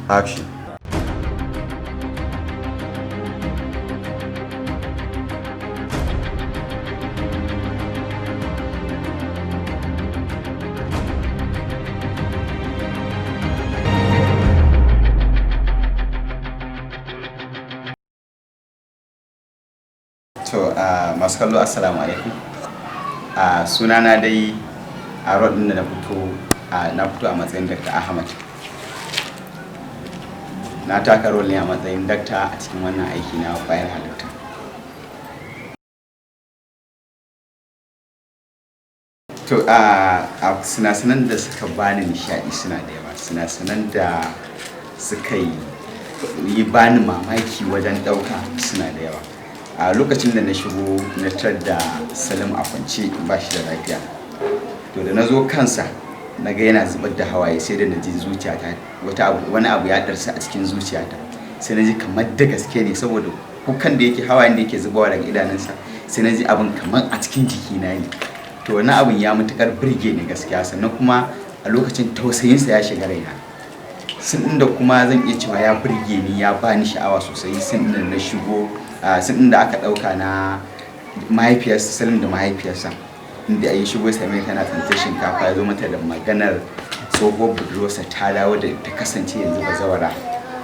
Action. To masu kallo assalamu alaikum. Sunana dai a rodin da na fito a matsayin Dr. Ahmad. Na taka role ne a matsayin dakta a cikin wannan aiki na Kwayar Halitta. To a sinasinan da suka bani nishadi suna da yawa, sinasinan da suka yi bani mamaki wajen dauka suna da yawa. A lokacin da na shigo na tar da Salim a kwance ba shi da lafiya, to da na zo kansa na ga yana zubar da hawaye, sai da na ji zuciyata wani abu ya darsa a cikin zuciyata, sai na ji kamar da gaske ne, saboda kukan da yake hawayen da yake zubawa daga idanunsa sai na ji abin kamar a cikin jikina ne. To wani abin ya matukar burge ni gaskiya, sannan kuma a lokacin tausayinsa ya shiga raina. Sun inda kuma zan iya cewa ya burge ni, ya bani sha'awa sosai, sun inda na shigo sun inda aka dauka na mahaifiyarsa, Salim da mahaifiyarsa, inda ya shigo sai mai tana tsantar shinkafa, ya zo mata da maganar tsohuwar budurwarsa ta dawo da ta kasance yanzu bazawara.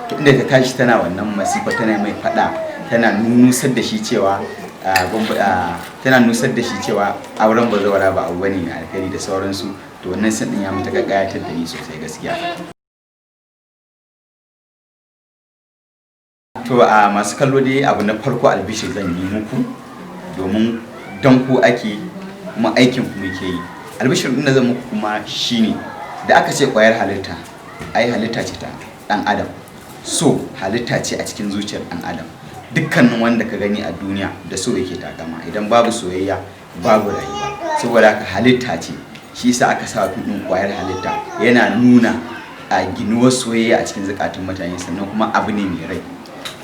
To inda ta tashi tana wannan masifa, tana mai fada, tana nusar da shi cewa auren bazawara ba abu bane mai alkhairi da sauransu. To wannan sun din ya mata gaggayatar da ni sosai gaskiya. To masu kallo dai, abu na farko albishir zan yi muku, domin don ku ake kuma aikin ku muke yi. Albishir din da zan muku kuma shine, da aka ce kwayar halitta, ai halitta ce ta dan adam, so halitta ce a cikin zuciyar dan adam. Dukkanin wanda ka gani a duniya da so yake takama, idan babu soyayya babu rayuwa, saboda haka halitta ce. Shi yasa aka sa din kwayar halitta, yana nuna ginuwar soyayya a cikin zakatun mutane, sannan kuma abu ne mai rai.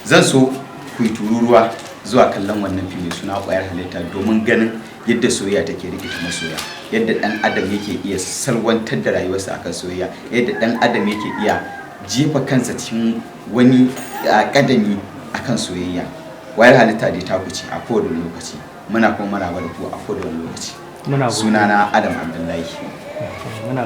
Zan so ku yi tururuwa zuwa kallon wannan fim mai suna Kwayar Halitta, domin ganin yadda soyayya take rikita masoya, yadda dan adam yake iya salwantar da rayuwarsa akan soyayya, yadda dan adam yake iya jefa kansa cikin wani kadami akan soyayya. Kwayar Halitta dai ta kuce a kowane lokaci, muna kuma maraba da ku a kowane lokaci. Sunana Adam Abdullahi.